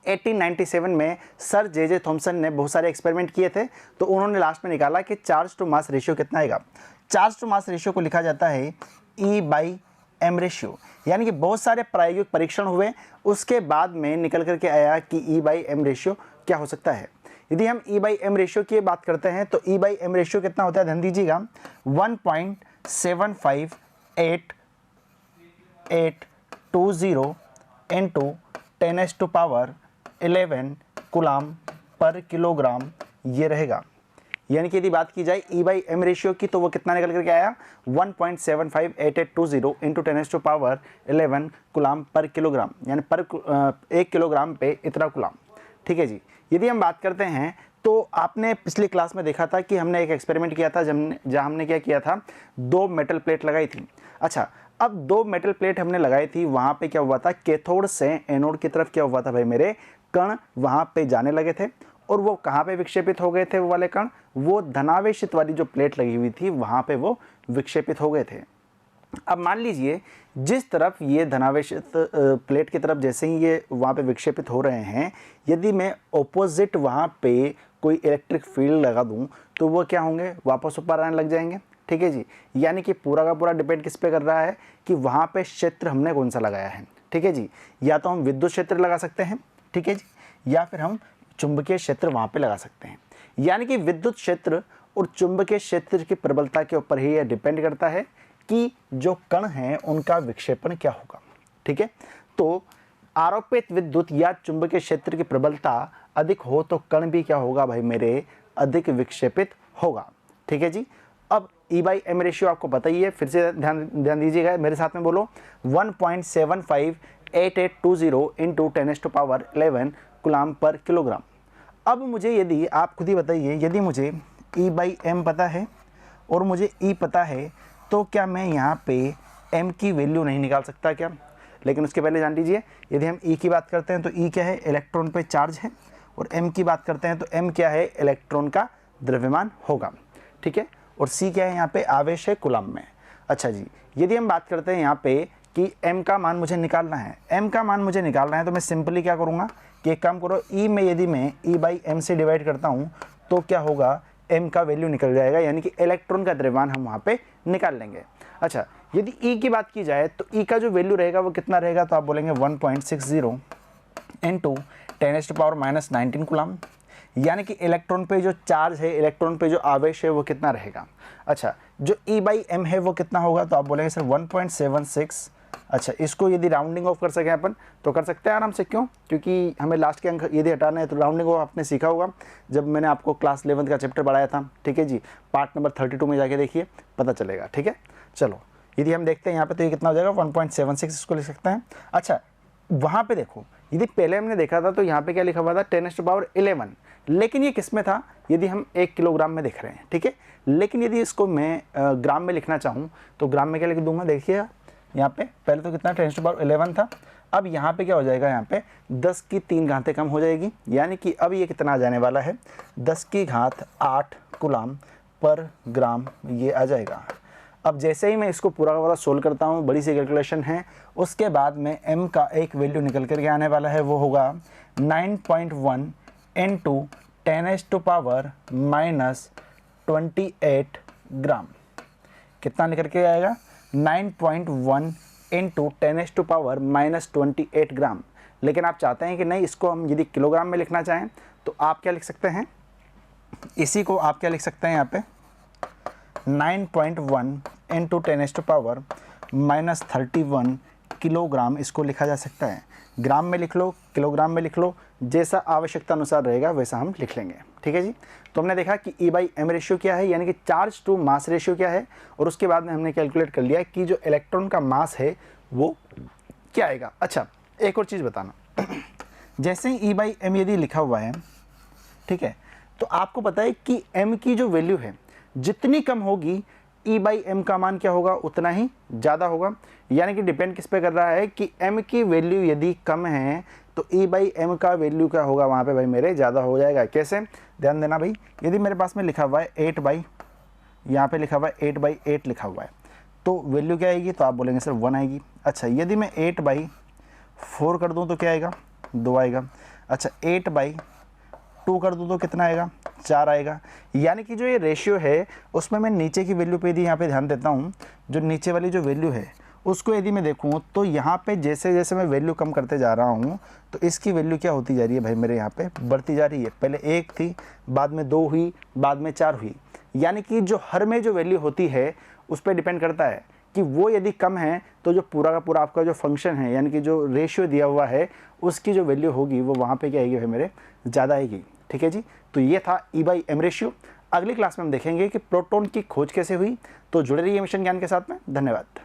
1897 में sir J Thomson ने बहुत सारे एक्सपेरिमेंट किए थे, तो उन्होंने लास्ट में निकाला कि चार्ज टू मास रेशियो कितना आएगा। चार्ज टू मास रेशियो को लिखा जाता है E/m रेशियो, यानी कि बहुत सारे प्रायोगिक परीक्षण हुए, उसके बाद में निकल करके आया कि E/m रेशियो क्या हो सकता है। यदि हम E/m रेशियो की बात करते हैं तो E/m रेशियो कितना होता है, ध्यान दीजिएगा, 1.75820 इंटू 10⁻11 कूलाम पर किलोग्राम ये रहेगा। यानी कि यदि बात की जाए E/m रेशियो की तो वो कितना निकल करके आया, 1.75820 इंटू 10⁻11 कूलाम पर किलोग्राम, यानी पर 1 किलोग्राम पे इतना कूलाम। ठीक है जी। यदि हम बात करते हैं तो आपने पिछली क्लास में देखा था कि हमने एक एक्सपेरिमेंट किया था जहाँ हमने क्या किया था, 2 मेटल प्लेट लगाई थी। अच्छा, अब 2 मेटल प्लेट हमने लगाई थी, वहाँ पे क्या हुआ था, कैथोड से एनोड की तरफ क्या हुआ था भाई मेरे, कण वहाँ पे जाने लगे थे, और वो कहाँ पे विक्षेपित हो गए थे वो वाले कण, वो धनावेशित वाली जो प्लेट लगी हुई थी वहाँ पे वो विक्षेपित हो गए थे। अब मान लीजिए जिस तरफ ये धनावेशित प्लेट की तरफ जैसे ही ये वहाँ पे विक्षेपित हो रहे हैं, यदि मैं ऑपोजिट वहाँ पे कोई इलेक्ट्रिक फील्ड लगा दूँ तो वो क्या होंगे, वापस ऊपर आने लग जाएंगे। ठीक है जी। यानी कि पूरा का पूरा डिपेंड किस पे कर रहा है कि वहाँ पे क्षेत्र हमने कौन सा लगाया है। ठीक है जी। या तो हम विद्युत क्षेत्र लगा सकते हैं, ठीक है जी, या फिर हम चुंबकीय क्षेत्र वहाँ पे लगा सकते हैं। यानी कि विद्युत क्षेत्र और चुंबकीय क्षेत्र की प्रबलता के ऊपर ही यह डिपेंड करता है कि जो कण हैं उनका विक्षेपण क्या होगा। ठीक है, तो आरोपित विद्युत या चुंबकीय क्षेत्र की प्रबलता अधिक हो तो कण भी क्या होगा भाई मेरे, अधिक विक्षेपित होगा। ठीक है जी। अब E/m रेशियो आपको पता ही है, फिर से ध्यान दीजिएगा, मेरे साथ में बोलो, 1.75820 इंटू 10⁻11 कूलाम पर किलोग्राम। अब मुझे, यदि आप खुद ही बताइए, यदि मुझे E/m पता है और मुझे E पता है तो क्या मैं यहाँ पे m की वैल्यू नहीं निकाल सकता क्या? लेकिन उसके पहले जान लीजिए, यदि हम E की बात करते हैं तो E क्या है, इलेक्ट्रॉन पे चार्ज है, और m की बात करते हैं तो m क्या है, इलेक्ट्रॉन का द्रव्यमान होगा। ठीक है, और C क्या है, यहाँ पे आवेश है कूलाम में। अच्छा जी, यदि हम बात करते हैं यहाँ पे कि m का मान मुझे निकालना है, m का मान मुझे निकालना है तो मैं सिंपली क्या करूँगा कि एक काम करो, E में यदि मैं E/m से डिवाइड करता हूँ तो क्या होगा, m का वैल्यू निकल जाएगा, यानी कि इलेक्ट्रॉन का द्रव्यमान हम वहाँ पे निकाल लेंगे। अच्छा, यदि E की बात की जाए तो E का जो वैल्यू रहेगा वो कितना रहेगा, तो आप बोलेंगे 1.60 इंटू 10⁻⁻19 कूलाम, यानी कि इलेक्ट्रॉन पे जो चार्ज है, इलेक्ट्रॉन पे जो आवेश है वो कितना रहेगा। अच्छा, जो E/m है वो कितना होगा, तो आप बोलेंगे सर 1.76। अच्छा, इसको यदि राउंडिंग ऑफ कर सकें अपन तो कर सकते हैं आराम से। क्यों? क्योंकि हमें लास्ट के अंक यदि हटाना है तो राउंडिंग ऑफ आपने सीखा होगा जब मैंने आपको क्लास 11th का चैप्टर पढ़ाया था। ठीक है जी, पार्ट नंबर 32 में जाके देखिए, पता चलेगा। ठीक है, चलो यदि हम देखते हैं यहाँ पे तो ये कितना हो जाएगा, 1.76 इसको लिख सकते हैं। अच्छा, वहाँ पे देखो, यदि पहले हमने देखा था तो यहाँ पे क्या लिखा हुआ था, 10⁻11, लेकिन ये किस में था, यदि हम 1 किलोग्राम में देख रहे हैं। ठीक है, लेकिन यदि इसको मैं ग्राम में लिखना चाहूँ तो ग्राम में क्या लिख दूंगा, देखिएगा यहाँ पे पहले तो कितना 10⁻11 था, अब यहाँ पे क्या हो जाएगा, यहाँ पे 10 की 3 घातें कम हो जाएगी, यानी कि अब ये कितना आ जाने वाला है, 10 की घात 8 कूलाम पर ग्राम ये आ जाएगा। अब जैसे ही मैं इसको पूरा का पूरा सोल्व करता हूँ, बड़ी सी कैलकुलेशन है, उसके बाद में m का एक वैल्यू निकल करके आने वाला है, वो होगा 9.1 इंटू 10⁻⁻28 ग्राम। कितना निकल के आएगा, 9.1 इंटू 10⁻⁻28 ग्राम। लेकिन आप चाहते हैं कि नहीं, इसको हम यदि किलोग्राम में लिखना चाहें तो आप क्या लिख सकते हैं, इसी को आप क्या लिख सकते हैं, यहाँ पे 9.1 इंटू 10⁻31 किलोग्राम इसको लिखा जा सकता है। ग्राम में लिख लो, किलोग्राम में लिख लो, जैसा आवश्यकता अनुसार रहेगा वैसा हम लिख लेंगे। ठीक है जी। तो हमने देखा कि E/m रेशियो क्या है, यानी कि चार्ज टू मास रेशियो क्या है, और उसके बाद में हमने कैलकुलेट कर लिया कि जो इलेक्ट्रॉन का मास है वो क्या आएगा। अच्छा, एक और चीज़ बताना, जैसे ही E/m यदि लिखा हुआ है, ठीक है, तो आपको पता है कि m की जो वैल्यू है जितनी कम होगी E/m का मान क्या होगा, उतना ही ज़्यादा होगा। यानी कि डिपेंड किस पे कर रहा है कि m की वैल्यू यदि कम है तो E/m का वैल्यू क्या होगा, वहाँ पे भाई मेरे ज़्यादा हो जाएगा। कैसे, ध्यान देना भाई, यदि मेरे पास में लिखा हुआ है 8/, यहाँ पे लिखा हुआ है 8/8 लिखा हुआ है, तो वैल्यू क्या आएगी, तो आप बोलेंगे सर 1 आएगी। अच्छा, यदि मैं 8/4 कर दूँ तो क्या आएगा, 2 आएगा। अच्छा 8/2 कर दूँ तो कितना आएगा, 4 आएगा। यानी कि जो ये रेशियो है उसमें मैं नीचे की वैल्यू पे यदि यहाँ पे ध्यान देता हूँ, जो नीचे वाली जो वैल्यू है उसको यदि मैं देखूँ तो यहाँ पे जैसे जैसे मैं वैल्यू कम करते जा रहा हूँ तो इसकी वैल्यू क्या होती जा रही है भाई, मेरे यहाँ पे बढ़ती जा रही है। पहले 1 थी, बाद में 2 हुई, बाद में 4 हुई। यानी कि जो हर में जो वैल्यू होती है उस पर डिपेंड करता है कि वो यदि कम है तो जो पूरा का पूरा आपका जो फंक्शन है यानी कि जो रेशियो दिया हुआ है उसकी जो वैल्यू होगी वो वहाँ पे क्या आएगी भाई मेरे, ज़्यादा आएगी। ठीक है जी, तो ये था E/M रेशियो। अगली क्लास में हम देखेंगे कि प्रोटॉन की खोज कैसे हुई। तो जुड़े रहिए मिशन ज्ञान के साथ में। धन्यवाद।